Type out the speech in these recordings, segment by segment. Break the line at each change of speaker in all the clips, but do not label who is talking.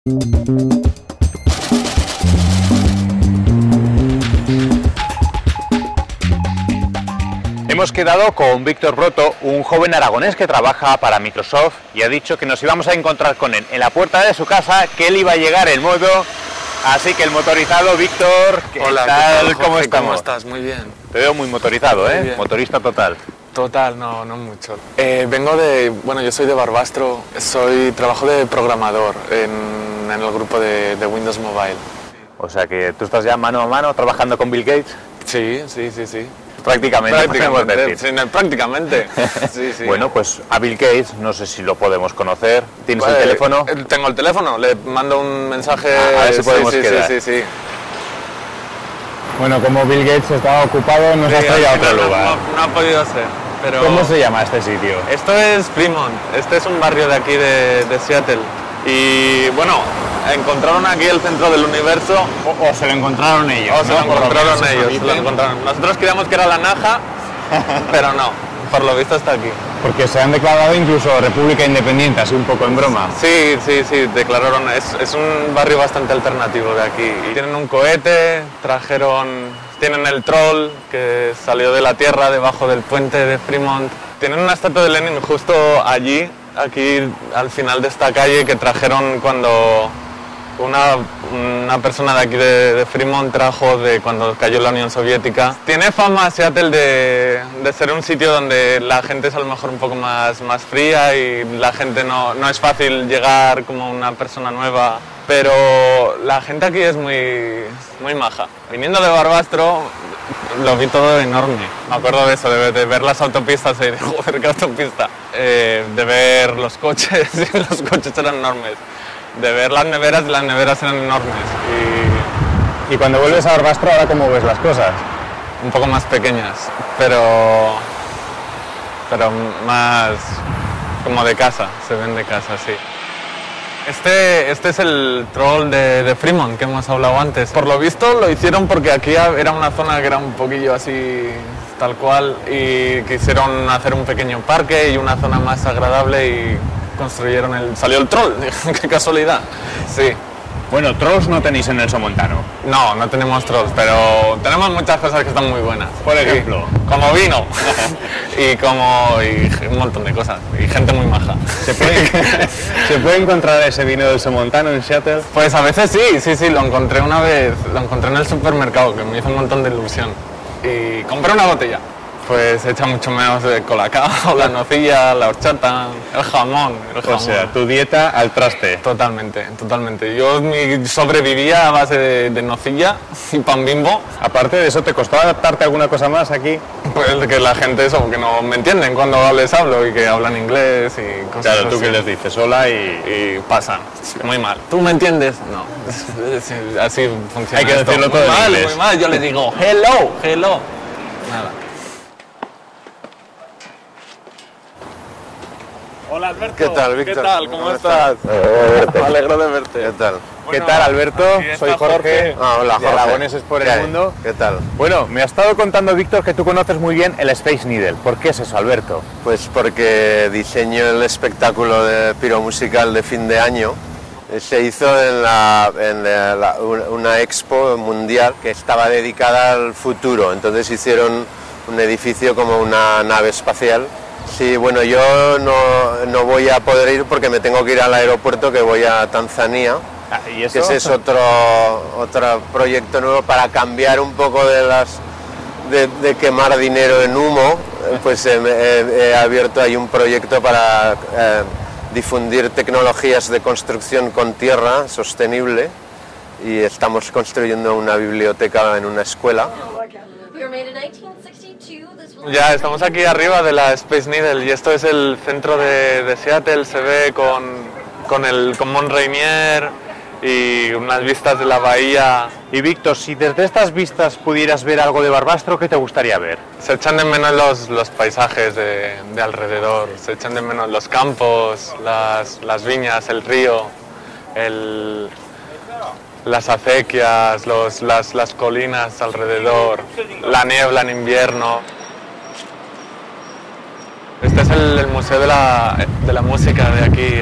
Hemos quedado con Víctor Broto, un joven aragonés que trabaja para Microsoft, y ha dicho que nos íbamos a encontrar con él en la puerta de su casa, que él iba a llegar en moto. Así que el motorizado, Víctor, ¿qué
Hola,
tal?
¿qué tal,
¿Cómo
Jorge?
estamos?
¿Cómo estás? Muy bien.
Te veo muy motorizado,
Muy bien.
Motorista total.
Total, no mucho. Vengo bueno, yo soy de Barbastro, trabajo de programador en el grupo de Windows Mobile.
O sea que tú estás ya mano a mano trabajando con Bill Gates.
Sí.
Prácticamente, podemos decir.
Sí, no, prácticamente. Sí.
Bueno, pues a Bill Gates, no sé si lo podemos conocer. ¿Tienes
Pues,
el teléfono?
Tengo el teléfono, le mando un mensaje.
A ver si podemos quedar.
Sí.
Bueno, como Bill Gates estaba ocupado, nos ha traído a otro lugar.
No ha podido ser, pero...
¿Cómo se llama este sitio?
Esto es Fremont, este es un barrio de aquí de Seattle. Y bueno, encontraron aquí el centro del universo.
O se lo encontraron ellos.
Se lo encontraron ellos. Nosotros creíamos que era la Naja, pero no, por lo visto está aquí.
Porque se han declarado incluso república independiente, así un poco en broma.
Sí, declararon, es un barrio bastante alternativo de aquí. Y tienen un cohete, tienen el troll que salió de la tierra debajo del puente de Fremont. Tienen una estatua de Lenin justo allí, aquí al final de esta calle, que trajeron cuando una persona de aquí de Fremont trajo de cuando cayó la Unión Soviética. Tiene fama Seattle de ser un sitio donde la gente es a lo mejor un poco más fría y la gente no es fácil llegar como una persona nueva, pero la gente aquí es muy maja. Viniendo de Barbastro lo vi todo enorme. Me acuerdo de eso, de ver las autopistas y de joder, qué autopista. De ver los coches, y los coches eran enormes. De ver las neveras eran enormes.
Y cuando vuelves a Barbastro, ¿ahora cómo ves las cosas?
Un poco más pequeñas, pero más como de casa, se ven de casa, sí. Este es el troll de Fremont que hemos hablado antes. Por lo visto lo hicieron porque aquí era una zona que era un poquillo así tal cual y quisieron hacer un pequeño parque y una zona más agradable y construyeron salió el troll, qué casualidad, sí.
Bueno, trolls no tenéis en el Somontano.
No tenemos trolls, pero tenemos muchas cosas que están muy buenas.
Por ejemplo,
como vino y un montón de cosas y gente muy maja.
¿Se puede encontrar ese vino del Somontano en Seattle?
Pues a veces sí, lo encontré una vez, lo encontré en el supermercado, que me hizo un montón de ilusión. Y compré una botella. Pues echa mucho menos de colacao, la nocilla, la horchata, el jamón.
O sea, tu dieta al traste.
Totalmente. Yo sobrevivía a base de nocilla y pan Bimbo.
Aparte de eso, ¿te costó adaptarte a alguna cosa más aquí?
Pues que la gente que no me entienden cuando les hablo y que hablan inglés y cosas
Claro, tú
así.
que les dices hola
Y pasan muy mal. ¿Tú me entiendes? No. Así funciona.
Hay que
esto.
decirlo todo en inglés.
Muy mal. Yo les digo hello. Nada.
Hola Alberto.
¿Qué tal, Víctor?
¿Qué tal? ¿Cómo estás? Me alegro de verte.
¿Qué tal?
¿Qué tal, Alberto?
está
Soy Jorge,
Hola,
de
Jorge.
Aragoneses por
¿Qué
el
hay?
Mundo.
¿Qué tal?
Bueno, me ha estado contando Víctor que tú conoces muy bien el Space Needle. ¿Por qué es eso, Alberto?
Pues porque diseño el espectáculo de piromusical de fin de año. Se hizo una expo mundial que estaba dedicada al futuro. Entonces hicieron un edificio como una nave espacial. Sí, bueno, yo no voy a poder ir porque me tengo que ir al aeropuerto, que voy a Tanzania.
¿Y eso?
Que ese es otro proyecto nuevo para cambiar un poco de quemar dinero en humo. Pues he abierto ahí un proyecto para difundir tecnologías de construcción con tierra sostenible y estamos construyendo una biblioteca en una escuela.
Ya estamos aquí arriba de la Space Needle y esto es el centro de Seattle. Se ve con Mont Rainier y unas vistas de la bahía.
Y Víctor, si desde estas vistas pudieras ver algo de Barbastro, ¿qué te gustaría ver?
Se echan de menos los paisajes de alrededor, se echan de menos los campos, las viñas, el río, las acequias, las colinas alrededor, la niebla en invierno. Este es el museo de la música de aquí,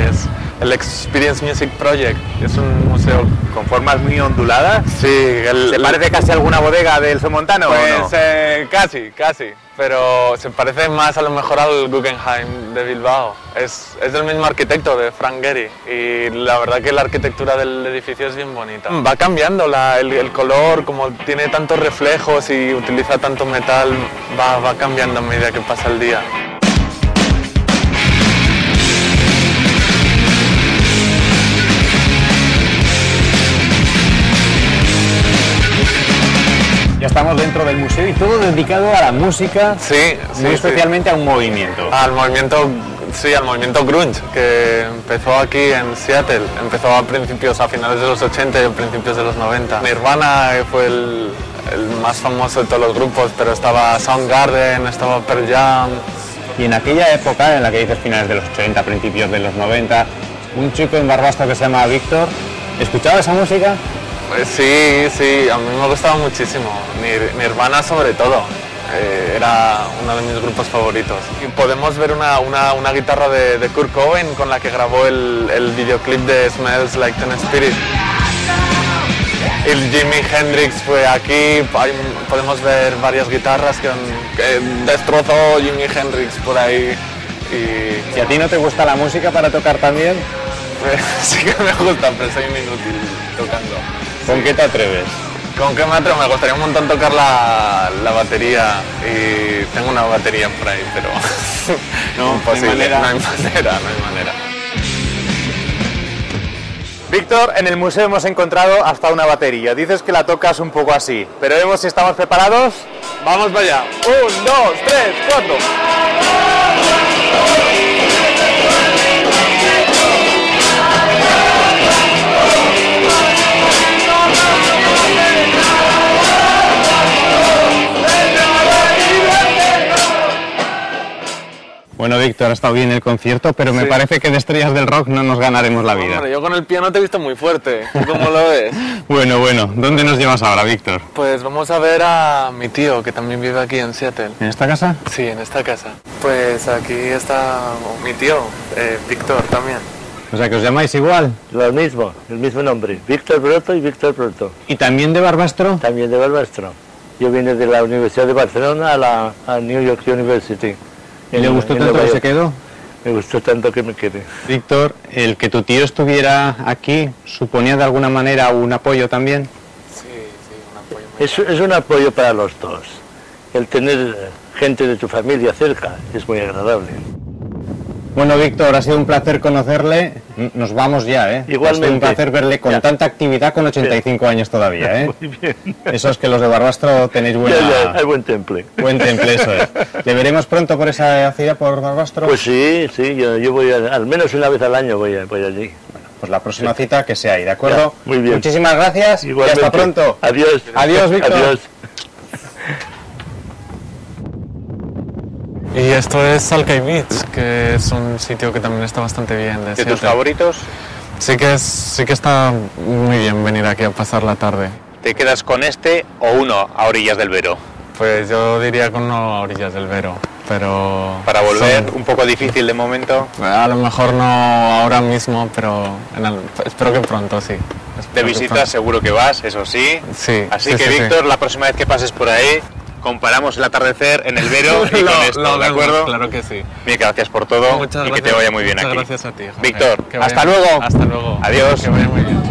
el Experience Music Project. Es un museo
Con formas muy onduladas.
Sí,
¿Se parece casi a alguna bodega del Somontano
pues,
o no?
casi, pero se parece más a lo mejor al Guggenheim de Bilbao. Es del mismo arquitecto, de Frank Gehry, y la verdad que la arquitectura del edificio es bien bonita. Va cambiando el color, como tiene tantos reflejos y utiliza tanto metal, va cambiando a medida que pasa el día.
Ya estamos dentro del museo y todo dedicado a la música,
Sí,
muy especialmente a un movimiento.
Al movimiento grunge, que empezó aquí en Seattle. Empezó a finales de los 80 y a principios de los 90. Nirvana fue el más famoso de todos los grupos, pero estaba Soundgarden, estaba Pearl Jam.
Y en aquella época, en la que dices finales de los 80, principios de los 90, un chico en Barbastro que se llama Víctor, ¿escuchaba esa música?
Pues sí, a mí me gustaba muchísimo. Nirvana sobre todo. Era uno de mis grupos favoritos. Y podemos ver una guitarra de Kurt Cobain con la que grabó el videoclip de Smells Like Teen Spirit. El Jimi Hendrix fue aquí, podemos ver varias guitarras que destrozó Jimi Hendrix por ahí.
¿Y a ti no te gusta la música para tocar también?
Sí que me gusta, pero soy un inútil tocando.
¿Con qué te atreves?
¿Con qué me atrevo? Me gustaría un montón tocar la batería, y tengo una batería por ahí, pero
No,
imposible,
no hay
manera.
Víctor, en el museo hemos encontrado hasta una batería. Dices que la tocas un poco así, pero vemos si estamos preparados.
Vamos para allá. 1, 2, 3, 4.
Bueno, Víctor, ha estado bien el concierto, pero me parece que de estrellas del rock no nos ganaremos la vida.
Hombre, yo con el piano te he visto muy fuerte. ¿Tú cómo lo ves?
Bueno, ¿dónde nos llevas ahora, Víctor?
Pues vamos a ver a mi tío, que también vive aquí en Seattle.
¿En esta casa?
Sí, en esta casa. Pues aquí está mi tío, Víctor también.
O sea, que os llamáis igual.
Lo mismo, el mismo nombre, Víctor Broto y Víctor Broto,
¿Y también de Barbastro?
también de Barbastro. Yo vine de la Universidad de Barcelona a New York University.
¿Y le gustó
en
tanto
Nueva
que se
York.
quedó?
Me gustó tanto que me quedé.
Víctor, el que tu tío estuviera aquí, ¿suponía de alguna manera un apoyo también?
Sí, un apoyo muy
Es un apoyo para los dos. El tener gente de tu familia cerca es muy agradable.
Bueno, Víctor, ha sido un placer conocerle. Nos vamos ya, ¿eh?
Igualmente.
Ha sido un placer verle con
Ya.
tanta actividad con 85 años todavía, ¿eh?
Muy bien.
Eso es que los de Barbastro tenéis
Ya, hay buen temple.
buen temple, eso es. ¿Le veremos pronto por esa ciudad, por Barbastro?
Pues sí, yo voy al menos una vez al año voy allí.
Pues la próxima cita que sea ahí, ¿de acuerdo?
Ya, muy bien.
Muchísimas gracias
Igualmente.
y hasta pronto.
Adiós.
Adiós, Víctor.
Adiós.
Y esto es Alki Beach, que es un sitio que también está bastante bien.
¿De tus
Seattle.
favoritos?
Sí que está muy bien venir aquí a pasar la tarde.
¿Te quedas con este o uno a orillas del Vero?
Pues yo diría con uno a orillas del Vero, pero...
Para volver, un poco difícil de momento.
A lo mejor no ahora mismo, pero espero que pronto, sí.
De
Espero que
visita
pronto.
seguro que vas, eso sí.
Sí.
Así
sí,
que,
sí, sí.
Víctor, la próxima vez que pases por ahí, comparamos el atardecer en el Vero y con esto,
lo
¿de
vemos,
acuerdo?
Claro que sí.
Mil gracias por todo
Muchas
y
gracias,
que te vaya muy bien
muchas
aquí.
gracias a ti, Jorge.
Víctor,
Que vaya-
hasta luego.
Hasta luego.
Adiós.
Que vaya muy bien.